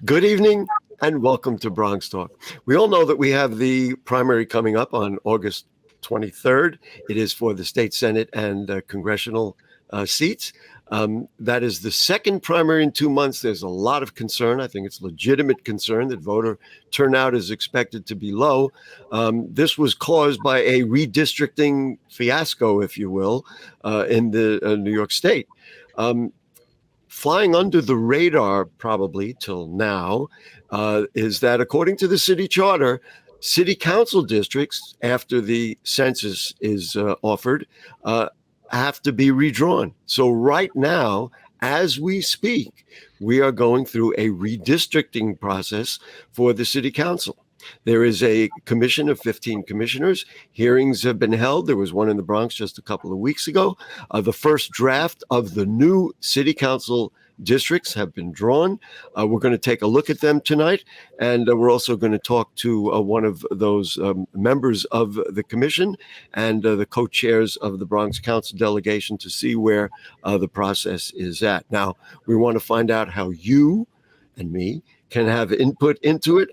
Good evening and welcome to BronxTalk. We all know that we have the primary coming up on August 23rd. It is for the state Senate and congressional seats. That is the second primary in 2 months. There's a lot of concern. I think it's legitimate concern that voter turnout is expected to be low. This was caused by a redistricting fiasco, if you will, in the New York State. Flying under the radar probably till now is that according to the city charter, city council districts, after the census is offered, have to be redrawn. So right now, as we speak, we are going through a redistricting process for the city council. There is a commission of 15 commissioners. Hearings have been held. There was one in the Bronx just a couple of weeks ago. The first draft of the new city council districts have been drawn. We're going to take a look at them tonight. And we're also going to talk to one of those members of the commission and the co-chairs of the Bronx Council delegation to see where the process is at. Now, we want to find out how you and me can have input into it,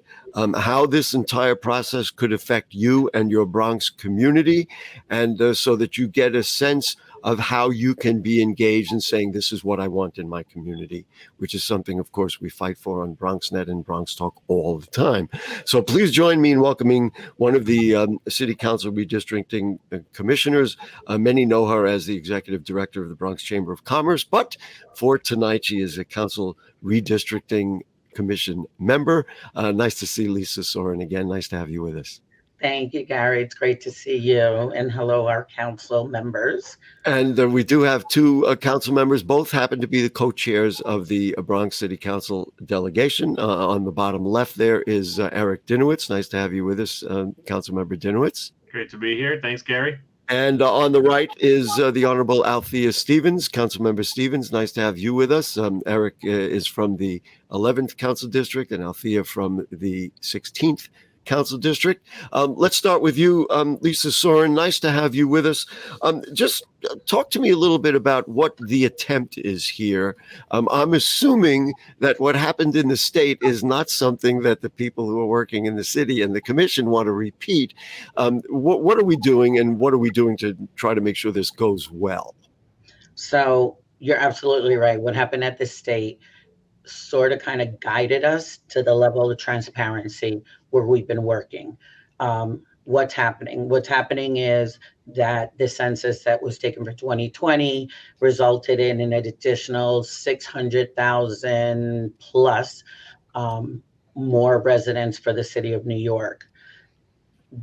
how this entire process could affect you and your Bronx community, and so that you get a sense of how you can be engaged in saying, this is what I want in my community, which is something, of course, we fight for on BronxNet and BronxTalk all the time. So please join me in welcoming one of the City Council redistricting commissioners. Many know her as the executive director of the Bronx Chamber of Commerce, but for tonight, she is a council redistricting commission member. Nice to see Lisa Sorin again. Nice to have you with us. Thank you, Gary. It's great to see you. And hello, our council members. And we do have two council members. Both happen to be the co-chairs of the Bronx City Council delegation. On the bottom left there is Eric Dinowitz. Nice to have you with us, Councilmember Dinowitz. Great to be here. Thanks, Gary. And on the right is the Honorable Althea Stevens, Councilmember Stevens. Nice to have you with us. Eric is from the 11th Council District and Althea from the 16th Council District. Let's start with you, Lisa Sorin. Nice to have you with us. Just talk to me a little bit about what the attempt is here. I'm assuming that what happened in the state is not something that the people who are working in the city and the commission want to repeat. What are we doing, and what are we doing to try to make sure this goes well? So you're absolutely right. What happened at the state sort of kind of guided us to the level of transparency where we've been working. What's happening? What's happening is that the census that was taken for 2020 resulted in an additional 600,000 plus more residents for the city of New York.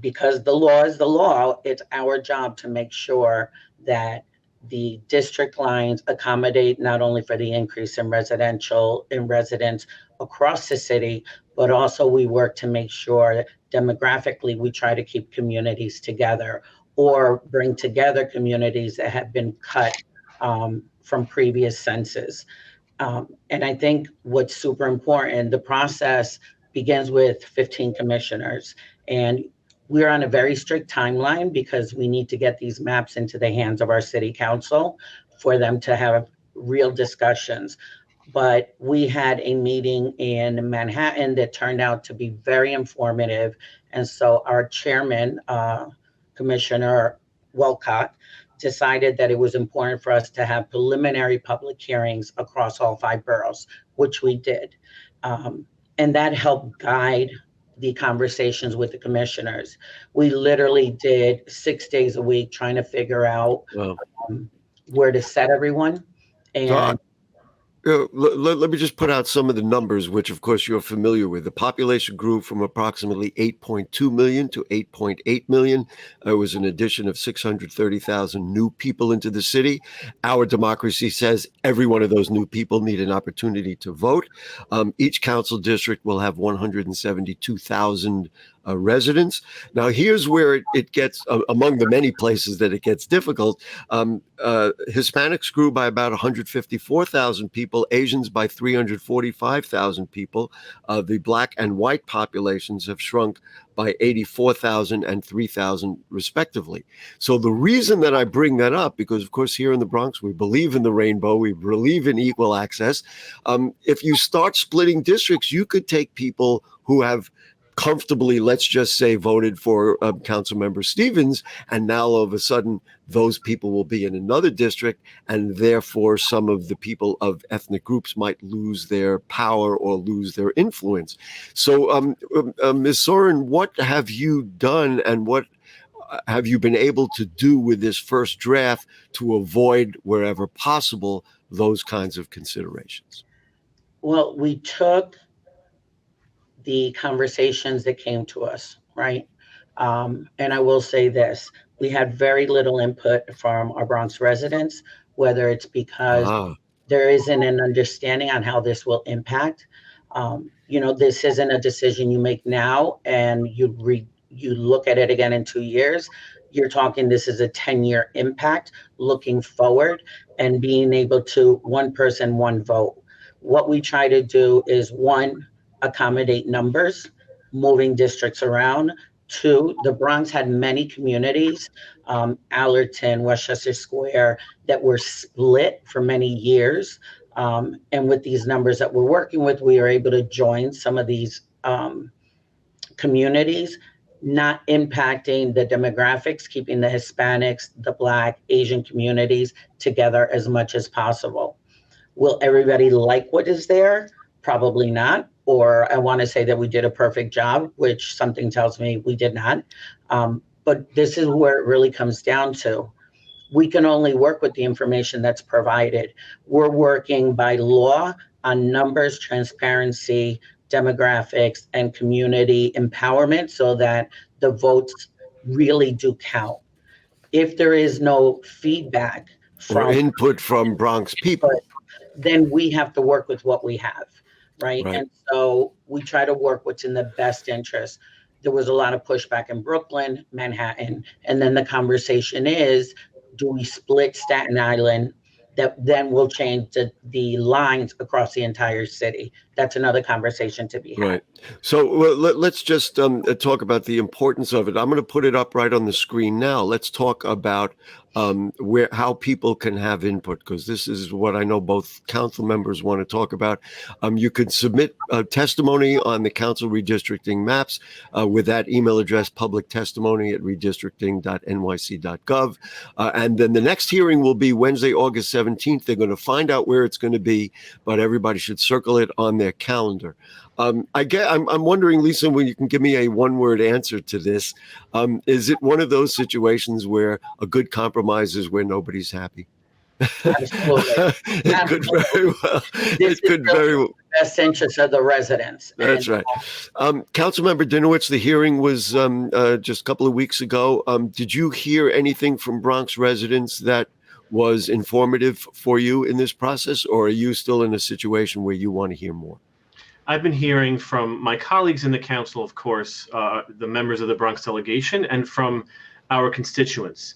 Because the law is the law, it's our job to make sure that the district lines accommodate not only for the increase in residents across the city, but also we work to make sure that demographically we try to keep communities together or bring together communities that have been cut from previous census. And I think what's super important, the process begins with 15 commissioners, and we're on a very strict timeline because we need to get these maps into the hands of our city council for them to have real discussions. But we had a meeting in Manhattan that turned out to be very informative. And so our chairman, Commissioner Wolcott, decided that it was important for us to have preliminary public hearings across all 5 boroughs, which we did. And that helped guide the conversations with the commissioners. We literally did 6 days a week trying to figure out where to set everyone. And let me just put out some of the numbers, which of course you're familiar with. The population grew from approximately 8.2 million to 8.8 million. There was an addition of 630,000 new people into the city. Our democracy says every one of those new people need an opportunity to vote. Each council district will have 172,000 residents. Now, here's where it gets, among the many places that it gets difficult. Hispanics grew by about 154,000 people, Asians by 345,000 people. The Black and white populations have shrunk by 84,000 and 3,000 respectively. So the reason that I bring that up, because of course here in the Bronx, we believe in the rainbow, we believe in equal access. If you start splitting districts, you could take people who have comfortably, let's just say, voted for Councilmember Stevens, and now all of a sudden those people will be in another district, and therefore some of the people of ethnic groups might lose their power or lose their influence. So, Ms. Sorin, what have you done, and what have you been able to do with this first draft to avoid, wherever possible, those kinds of considerations? Well, we took the conversations that came to us, right? And I will say this, we had very little input from our Bronx residents, whether it's because there isn't an understanding on how this will impact. This isn't a decision you make now and you look at it again in 2 years. You're talking, this is a 10-year impact looking forward and being able to one person, one vote. What we try to do is, one, accommodate numbers, moving districts around. Two, the Bronx had many communities, Allerton, Westchester Square, that were split for many years. And with these numbers that we're working with, we are able to join some of these communities, not impacting the demographics, keeping the Hispanics, the Black, Asian communities together as much as possible. Will everybody like what is there? Probably not. Or I want to say that we did a perfect job, which something tells me we did not. But this is where it really comes down to. We can only work with the information that's provided. We're working by law on numbers, transparency, demographics, and community empowerment so that the votes really do count. If there is no feedback or input from Bronx people, then we have to work with what we have. Right. And so we try to work what's in the best interest. There was a lot of pushback in Brooklyn, Manhattan. And then the conversation is, do we split Staten Island? That then will change the lines across the entire city. That's another conversation to be had. Right. So let's just talk about the importance of it. I'm going to put it up right on the screen now. Let's talk about how people can have input, because this is what I know both council members want to talk about. You could submit testimony on the council redistricting maps with that email address, publictestimony@redistricting.nyc.gov. And then the next hearing will be Wednesday, August 17th. They're going to find out where it's going to be, but everybody should circle it on their calendar. I'm wondering, Lisa, when you can give me a one-word answer to this. Is it one of those situations where a good compromise is where nobody's happy? Absolutely. It could very well. It could very well. Best interest of the residents. That's right. Councilmember Dinowitz, the hearing was just a couple of weeks ago. Did you hear anything from Bronx residents that was informative for you in this process, or are you still in a situation where you want to hear more? I've been hearing from my colleagues in the council, of course, the members of the Bronx delegation, and from our constituents.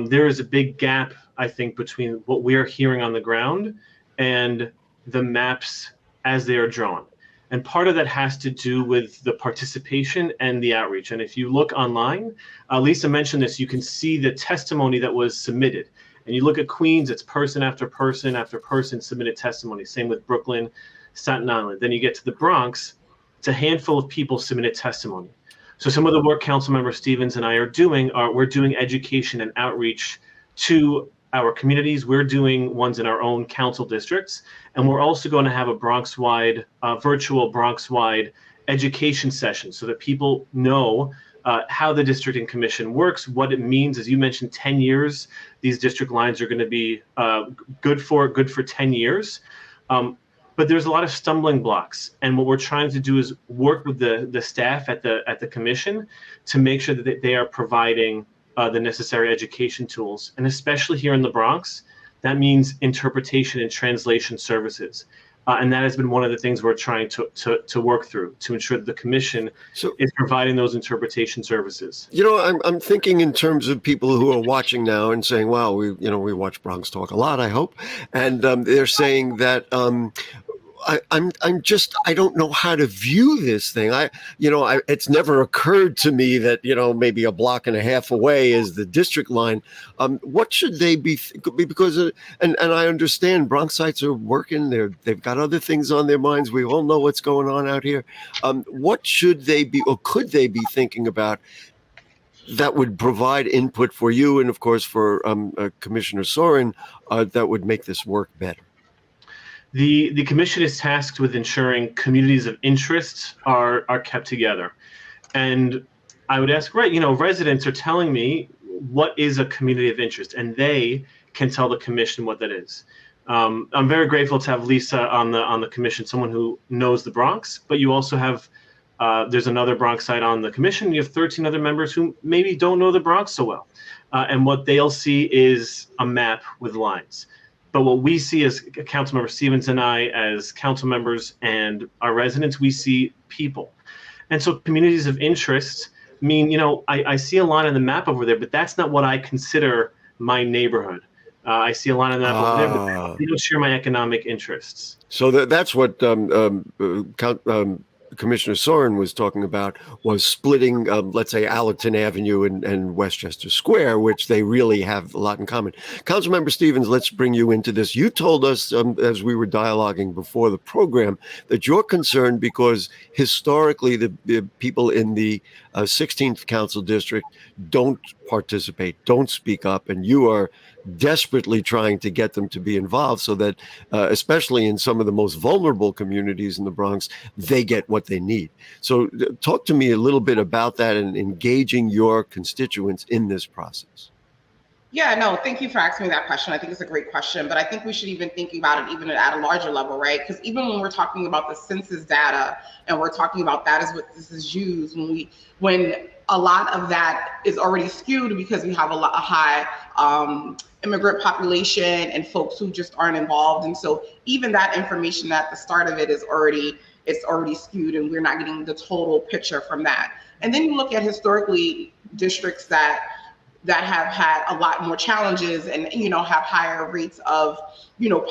There is a big gap, I think, between what we are hearing on the ground and the maps as they are drawn. And part of that has to do with the participation and the outreach. And if you look online, Lisa mentioned this, you can see the testimony that was submitted. And you look at Queens, it's person after person after person submitted testimony. Same with Brooklyn, Staten Island. Then you get to the Bronx, it's a handful of people submitted testimony. So some of the work Councilmember Stevens and I are doing we're doing education and outreach to our communities. We're doing ones in our own council districts, and we're also going to have a Bronx-wide, virtual Bronx-wide education session so that people know how the districting commission works, what it means. As you mentioned, 10 years, these district lines are going to be good for 10 years. But there's a lot of stumbling blocks, and what we're trying to do is work with the staff at the commission to make sure that they are providing the necessary education tools, and especially here in the Bronx, that means interpretation and translation services. And that has been one of the things we're trying to work through to ensure that the commission is providing those interpretation services. I'm thinking in terms of people who are watching now and saying, "Wow, we watch Bronx Talk a lot, I hope," and they're saying that. I don't know how to view this thing. It's never occurred to me that, maybe a block and a half away is the district line. What should they be? Because, and I understand Bronxites are working there. They've got other things on their minds. We all know what's going on out here. What should they be, or could they be thinking about that would provide input for you and, of course, for Commissioner Sorin, that would make this work better? The commission is tasked with ensuring communities of interest are kept together. And I would ask, residents are telling me what is a community of interest, and they can tell the commission what that is. I'm very grateful to have Lisa on the commission, someone who knows the Bronx, but you also have, there's another Bronxite on the commission. You have 13 other members who maybe don't know the Bronx so well. And what they'll see is a map with lines. But what we see as Councilmember Stevens and I, as council members and our residents, we see people. And so communities of interest mean, I see a line on the map over there, but that's not what I consider my neighborhood. I see a line on the map over there, but they don't share my economic interests. So that's what Commissioner Sorin was talking about, was splitting, let's say, Allerton Avenue and Westchester Square, which they really have a lot in common. Councilmember Stevens, let's bring you into this. You told us, as we were dialoguing before the program, that you're concerned because historically the people in the 16th Council District don't participate, don't speak up, and you are desperately trying to get them to be involved so that, especially in some of the most vulnerable communities in the Bronx, they get what they need. So talk to me a little bit about that and engaging your constituents in this process. Yeah, no, thank you for asking me that question. I think it's a great question, but I think we should even think about it even at a larger level, right? Because even when we're talking about the census data and we're talking about that is what this is used, when a lot of that is already skewed because we have a high immigrant population and folks who just aren't involved. And so even that information at the start of it is already skewed, and we're not getting the total picture from that. And then you look at historically districts that have had a lot more challenges and, have higher rates of,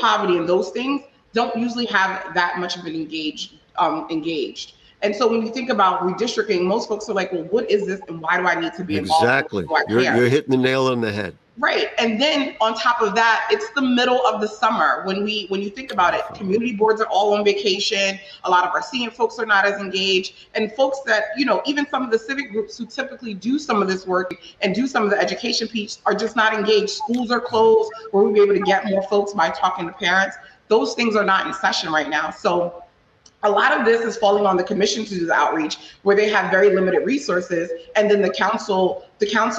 poverty, and those things don't usually have that much of an engaged. And so when you think about redistricting, most folks are like, well, what is this and why do I need to be involved? Exactly. You're hitting the nail on the head. Right. And then on top of that, it's the middle of the summer. When you think about it, community boards are all on vacation. A lot of our senior folks are not as engaged. And folks that, even some of the civic groups who typically do some of this work and do some of the education piece are just not engaged. Schools are closed, where we'll be able to get more folks by talking to parents. Those things are not in session right now. So a lot of this is falling on the commission to do the outreach, where they have very limited resources, and then the council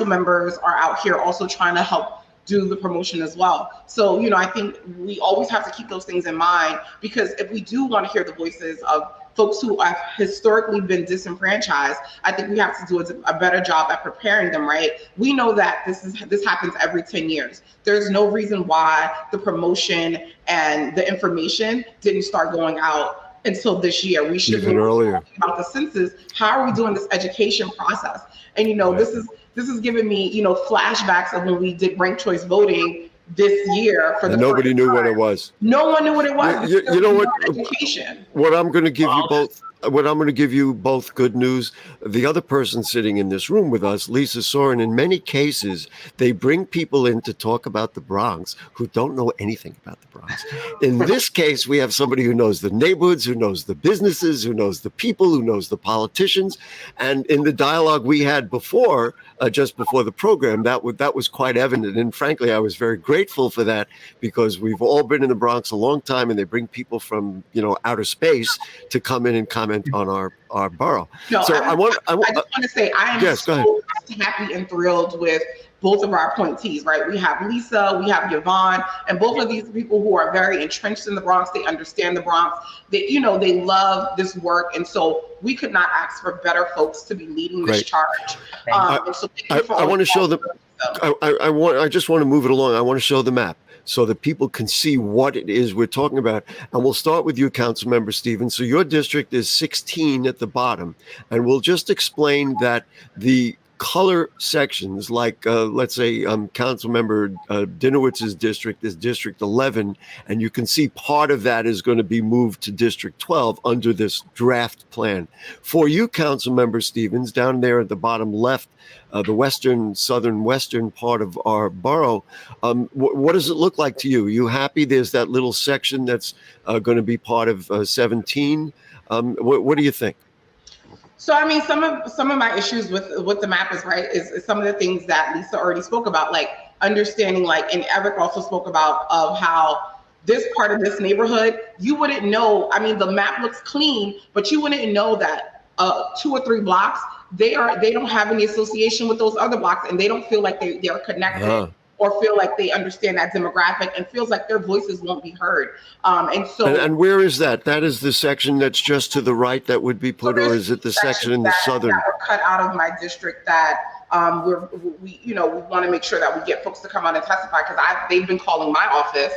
members are out here also trying to help do the promotion as well. So, I think we always have to keep those things in mind, because if we do want to hear the voices of folks who have historically been disenfranchised, I think we have to do a better job at preparing them, right? We know that this happens every 10 years. There's no reason why the promotion and the information didn't start going out until this year. We should be talking about the census. How are we doing this education process? And this is giving me flashbacks of when we did ranked choice voting this year for the nobody knew what it was. No one knew what it was. You know what? Education. What I'm going to give you both. What I'm going to give you both good news. The other person sitting in this room with us, Lisa Sorin, in many cases, they bring people in to talk about the Bronx who don't know anything about the Bronx. In this case, we have somebody who knows the neighborhoods, who knows the businesses, who knows the people, who knows the politicians. And in the dialogue we had before, just before the program, that was quite evident. And frankly, I was very grateful for that, because we've all been in the Bronx a long time, and they bring people from outer space to come in and comment on our borough. No, so I just want to say I am so happy and thrilled with both of our appointees, right? We have Lisa, we have Yvonne, and both of these people who are very entrenched in the Bronx. They understand the Bronx. They love this work, and so we could not ask for better folks to be leading this charge. I want to show them. I just want to move it along. I want to show the map. so that people can see what it is we're talking about. And we'll start with you, Councilmember Stevens. So your district is 16 at the bottom, and we'll just explain that the color sections, like let's say Councilmember Dinowitz's district is District 11, and you can see part of that is going to be moved to District 12 under this draft plan. For you, Councilmember Stevens, down there at the bottom left, the southern-western part of our borough, what does it look like to you? Are you happy there's that little section that's going to be part of 17? What do you think? So, I mean, some of my issues with the map is some of the things that Lisa already spoke about, like understanding, like, and Eric also spoke about, of how this part of this neighborhood, you wouldn't know. I mean, the map looks clean, but you wouldn't know that 2 or 3 blocks, they don't have any association with those other blocks, and they don't feel like they are connected. Or feel like they understand that demographic, and feels like their voices won't be heard. And where is that? That is the section that's just to the right that would be put, or is it the section in the southern? That were cut out of my district that we want to make sure that we get folks to come out and testify, because they've been calling my office.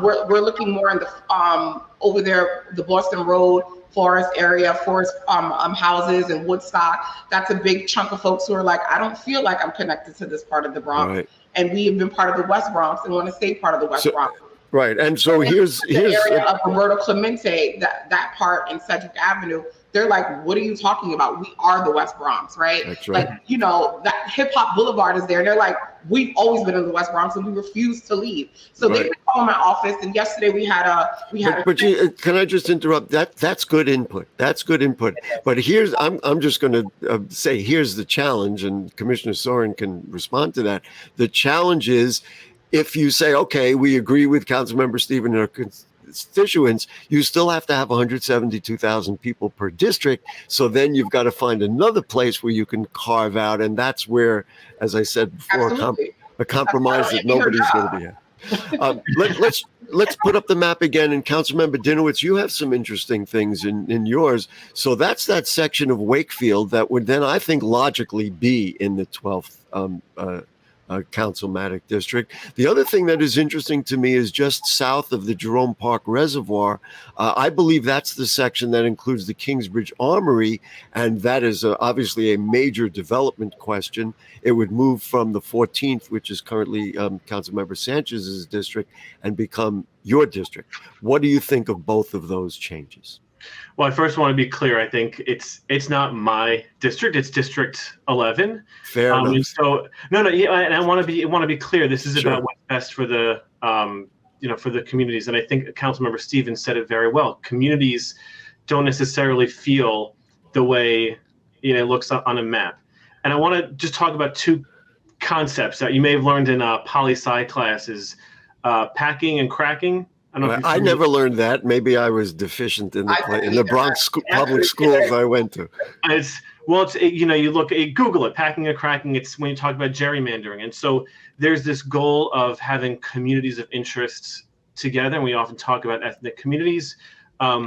We're looking more in the over there, the Boston Road, Forest area, houses and Woodstock. That's a big chunk of folks who are like, I don't feel like I'm connected to this part of the Bronx. Right. And we have been part of the West Bronx and want to stay part of the West Bronx. Right. And so here's the area of Roberto Clemente, that part in Cedric Avenue. They're like, what are you talking about? We are the West Bronx, right? That's right. Like, that Hip Hop Boulevard is there. And they're like, we've always been in the West Bronx and we refuse to leave. So they've been calling my office. And yesterday we had can I just interrupt? That's good input. That's good input. But I'm just going to say, here's the challenge, and Commissioner Sorin can respond to that. The challenge is, if you say, okay, we agree with Councilmember Stephen and our constituents, you still have to have 172,000 people per district. So then you've got to find another place where you can carve out. And that's where, as I said before, a compromise that nobody's going to be at. Let's put up the map again. And Councilmember Dinowitz, you have some interesting things in yours. So that's that section of Wakefield that would then, I think, logically be in the 12th Councilmatic District. The other thing that is interesting to me is just south of the Jerome Park Reservoir. I believe that's the section that includes the Kingsbridge Armory, and that is obviously a major development question. It would move from the 14th, which is currently Councilmember Sanchez's district, and become your district. What do you think of both of those changes? Well, I first want to be clear. I think it's not my district. It's District 11. Fair enough. And so no, yeah, and I want to be clear. This is about what's best for the for the communities. And I think Councilmember Stevens said it very well. Communities don't necessarily feel the way it looks on a map. And I want to just talk about 2 concepts that you may have learned in poli-sci classes: packing and cracking. I never learned that. Maybe I was deficient in the Bronx public schools I went to. You look at Google it, packing and cracking. It's when you talk about gerrymandering. And so there's this goal of having communities of interests together. And we often talk about ethnic communities. But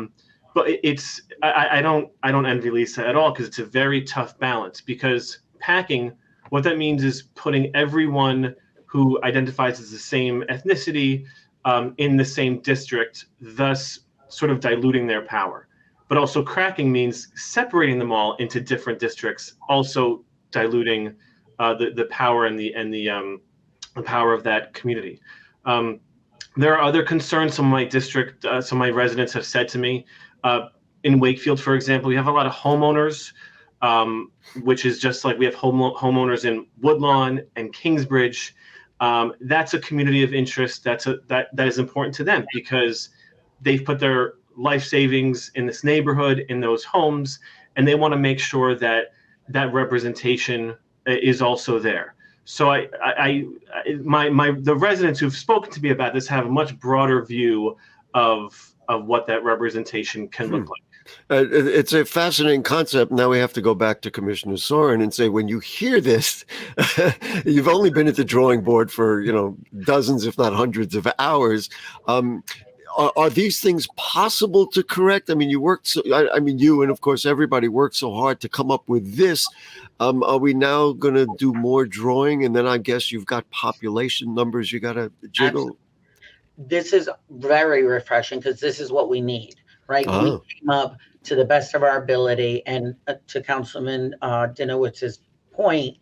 I don't envy Lisa at all, because it's a very tough balance. Because packing, what that means is putting everyone who identifies as the same ethnicity in the same district, thus sort of diluting their power. But also cracking means separating them all into different districts, also diluting the power and the power of that community. There are other concerns. Some of my residents have said to me, in Wakefield, for example, we have a lot of homeowners, which is just like we have homeowners in Woodlawn and Kingsbridge. That's a community of interest that is important to them, because they've put their life savings in this neighborhood, in those homes, and they want to make sure that representation is also there. So the residents who've spoken to me about this have a much broader view of what that representation can look like. It's a fascinating concept. Now we have to go back to Commissioner Sorin and say, when you hear this, you've only been at the drawing board for dozens, if not hundreds of hours. Are these things possible to correct? I mean, you and of course everybody worked so hard to come up with this. Are we now going to do more drawing? And then I guess you've got population numbers you got to jiggle. this is very refreshing because this is what we need, right? We Oh, came up to the best of our ability, and to Councilman Dinowitz's point,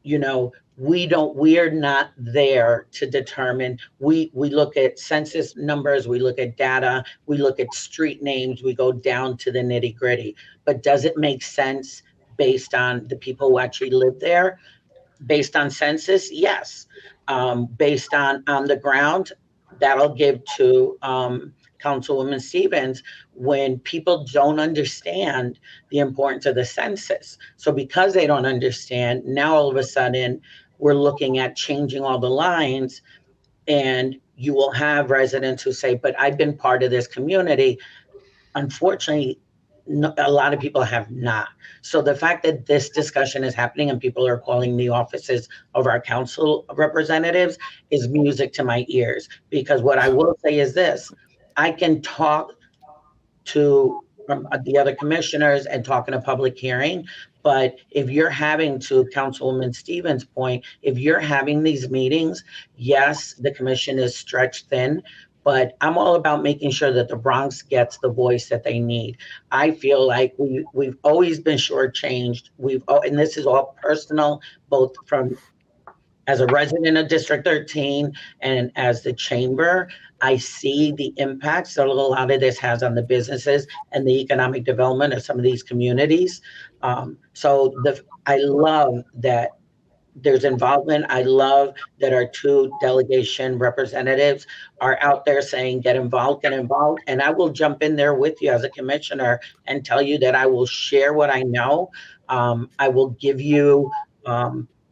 you know, we are not there to determine. We look at census numbers, we look at data, we look at street names, we go down to the nitty gritty. But does it make sense based on the people who actually live there? Based on census, yes. Based on the ground, that'll give to Councilwoman Stevens when people don't understand the importance of the census. So because they don't understand, now all of a sudden we're looking at changing all the lines, and you will have residents who say, but I've been part of this community. Unfortunately, a lot of people have not. So the fact that this discussion is happening and people are calling the offices of our council representatives is music to my ears. Because what I will say is this: I can talk to the other commissioners and talk in a public hearing, but if you're having, to Councilwoman Stevens' point, if you're having these meetings, yes, the commission is stretched thin, but I'm all about making sure that the Bronx gets the voice that they need. I feel like we've always been shortchanged. And this is all personal, both from as a resident of District 13 and as the chamber. I see the impacts that a lot of this has on the businesses and the economic development of some of these communities. I love that there's involvement. I love that our two delegation representatives are out there saying, get involved. And I will jump in there with you as a commissioner and tell you that I will share what I know. I will give you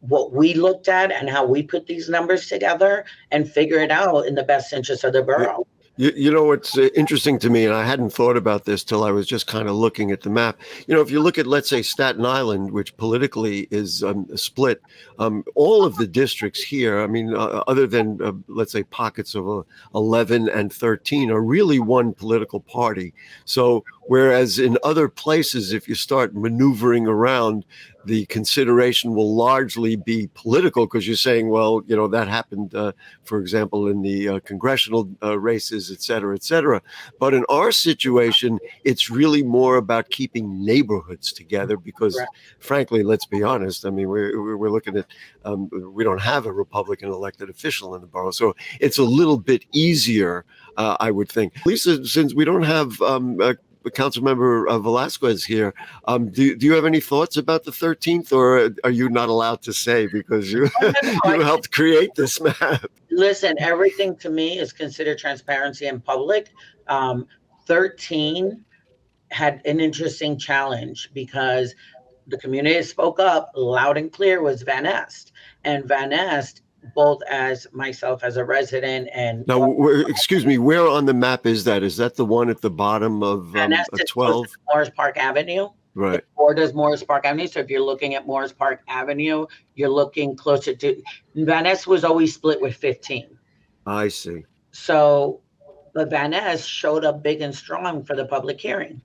what we looked at and how we put these numbers together and figure it out in the best interest of the borough. You know, what's interesting to me, and I hadn't thought about this till I was just kind of looking at the map. You know, if you look at, let's say, Staten Island, which politically is split, all of the districts here, I mean, other than, let's say, pockets of 11 and 13 are really one political party. So whereas in other places, if you start maneuvering around, the consideration will largely be political because you're saying, well, you know, that happened, for example, in the congressional races, et cetera, et cetera. But in our situation, it's really more about keeping neighborhoods together because, frankly, let's be honest. I mean, we're looking at, we don't have a Republican elected official in the borough. So it's a little bit easier, I would think. Lisa, since we don't have Councilmember Velasquez here, do you have any thoughts about the 13th, or are you not allowed to say because you you helped create this map? Listen, everything to me is considered transparency and public. 13 had an interesting challenge because the community spoke up loud and clear was Van Est. And Van Est, both as myself as a resident and now, excuse me, where on the map is that? Is that the one at the bottom of 12? Morris Park Avenue. Right. It borders Morris Park Avenue. So if you're looking at Morris Park Avenue, you're looking closer to Van Est was always split with 15. I see. So the Van Est showed up big and strong for the public hearing.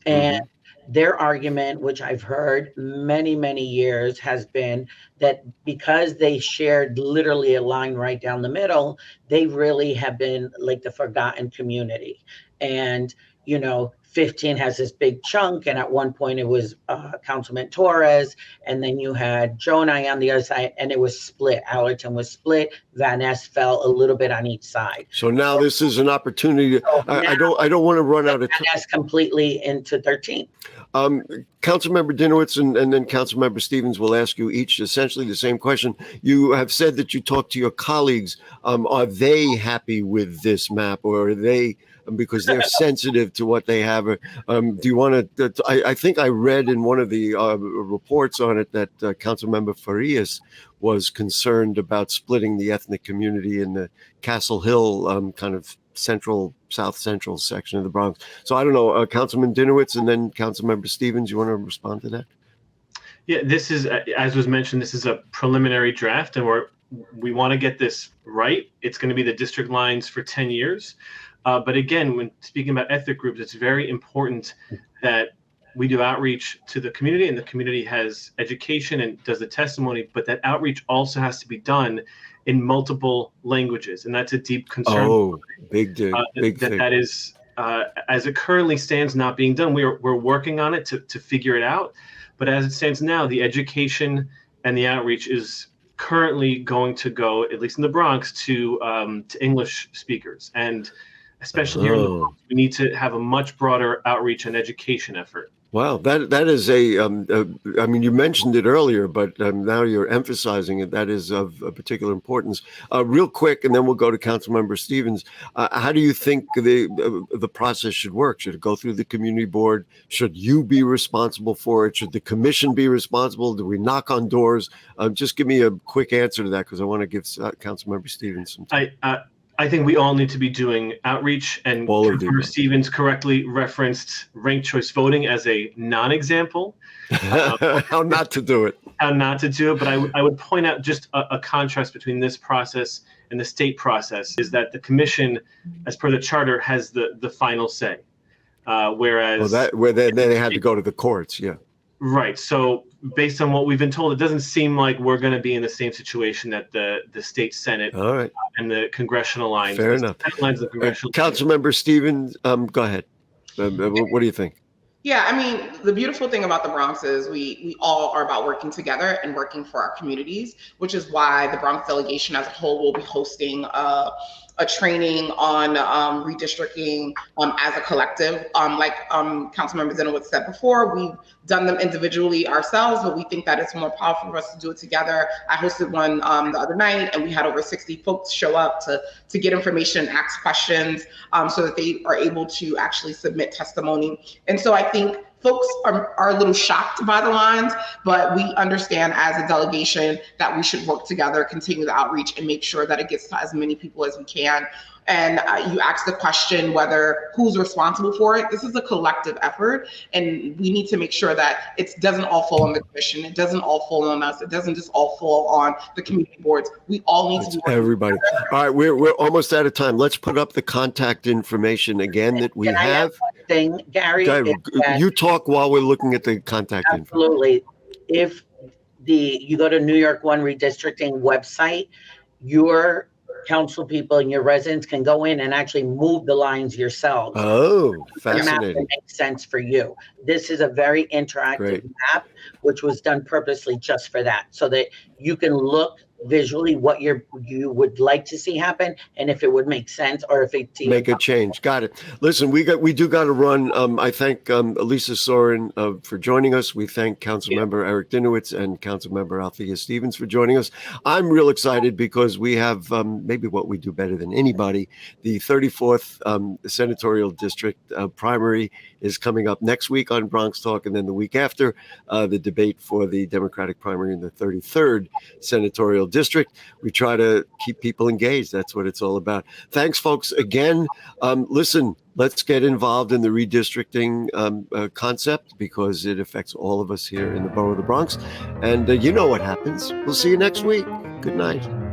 And their argument, which I've heard many, many years, has been that because they shared literally a line right down the middle, they really have been like the forgotten community. And, you know, 15 has this big chunk, and at one point it was Councilman Torres, and then you had Joe and I on the other side, and it was split. Allerton was split. Van Est fell a little bit on each side. So now this is an opportunity. I don't want to run out of time. Van Est completely into 13. Councilmember Dinowitz and then Councilmember Stevens will ask you each essentially the same question. You have said that you talked to your colleagues. Are they happy with this map, or are they, because they're sensitive to what they have? Do you want to? I think I read in one of the reports on it that Councilmember Farias was concerned about splitting the ethnic community in the Castle Hill kind of south central section of the Bronx. So I don't know, Councilman Dinowitz and then Councilmember Stevens, you want to respond to that? Yeah, this is, as was mentioned, this is a preliminary draft, and we want to get this right. It's going to be the district lines for 10 years. But again, when speaking about ethnic groups, it's very important that we do outreach to the community, and the community has education and does the testimony, but that outreach also has to be done in multiple languages, and that's a deep concern. Oh, big thing. That is, as it currently stands, not being done. We're working on it to figure it out, but as it stands now, the education and the outreach is currently going to go, at least in the Bronx, to English speakers, and especially here in the Bronx, we need to have a much broader outreach and education effort. Wow, that is I mean, you mentioned it earlier, but now you're emphasizing it. That is of particular importance. Real quick, and then we'll go to Councilmember Stevens. How do you think the process should work? Should it go through the community board? Should you be responsible for it? Should the commission be responsible? Do we knock on doors? Just give me a quick answer to that, because I want to give Councilmember Stevens some time. I think we all need to be doing outreach, and Councilmember Stevens correctly referenced ranked choice voting as a non-example. How not to do it. How not to do it, but I would point out just a contrast between this process and the state process is that the commission, as per the charter, has the final say, whereas where they had to go to the courts, yeah. Right. So based on what we've been told, it doesn't seem like we're going to be in the same situation that the state Senate and the congressional lines. Fair enough. Lines of congressional Councilmember Stevens, go ahead. What do you think? Yeah, I mean, the beautiful thing about the Bronx is we all are about working together and working for our communities, which is why the Bronx delegation as a whole will be hosting a training on redistricting as a collective. Like Councilmember Dinowitz said before, we've done them individually ourselves, but we think that it's more powerful for us to do it together. I hosted one the other night, and we had over 60 folks show up to get information and ask questions so that they are able to actually submit testimony. And so I think folks are a little shocked by the lines, but we understand as a delegation that we should work together, continue the outreach, and make sure that it gets to as many people as we can. And you asked the question whether who's responsible for it. This is a collective effort, and we need to make sure that it doesn't all fall on the commission. It doesn't all fall on us. It doesn't just all fall on the community boards. We all need to be everybody. Together. All right, we're almost out of time. Let's put up the contact information again that we have. Thing, Gary, you talk while we're looking at the contact information. Absolutely. If you go to New York One Redistricting website, your council people and your residents can go in and actually move the lines yourselves. Oh, fascinating. That makes sense for you. This is a very interactive map, which was done purposely just for that, so that you can look visually what you would like to see happen, and if it would make sense, or if it make a change. Got it. Listen, we do got to run. I thank Elisa Sorin for joining us. We thank Councilmember Eric Dinowitz and Councilmember Althea Stevens for joining us. I'm real excited because we have maybe what we do better than anybody. The 34th senatorial district primary is coming up next week on BronxTalk, and then the week after, the debate for the Democratic primary in the 33rd senatorial district. We try to keep people engaged. That's what it's all about. Thanks, folks. Again, listen, let's get involved in the redistricting concept, because it affects all of us here in the borough of the Bronx. And you know what happens. We'll see you next week. Good night.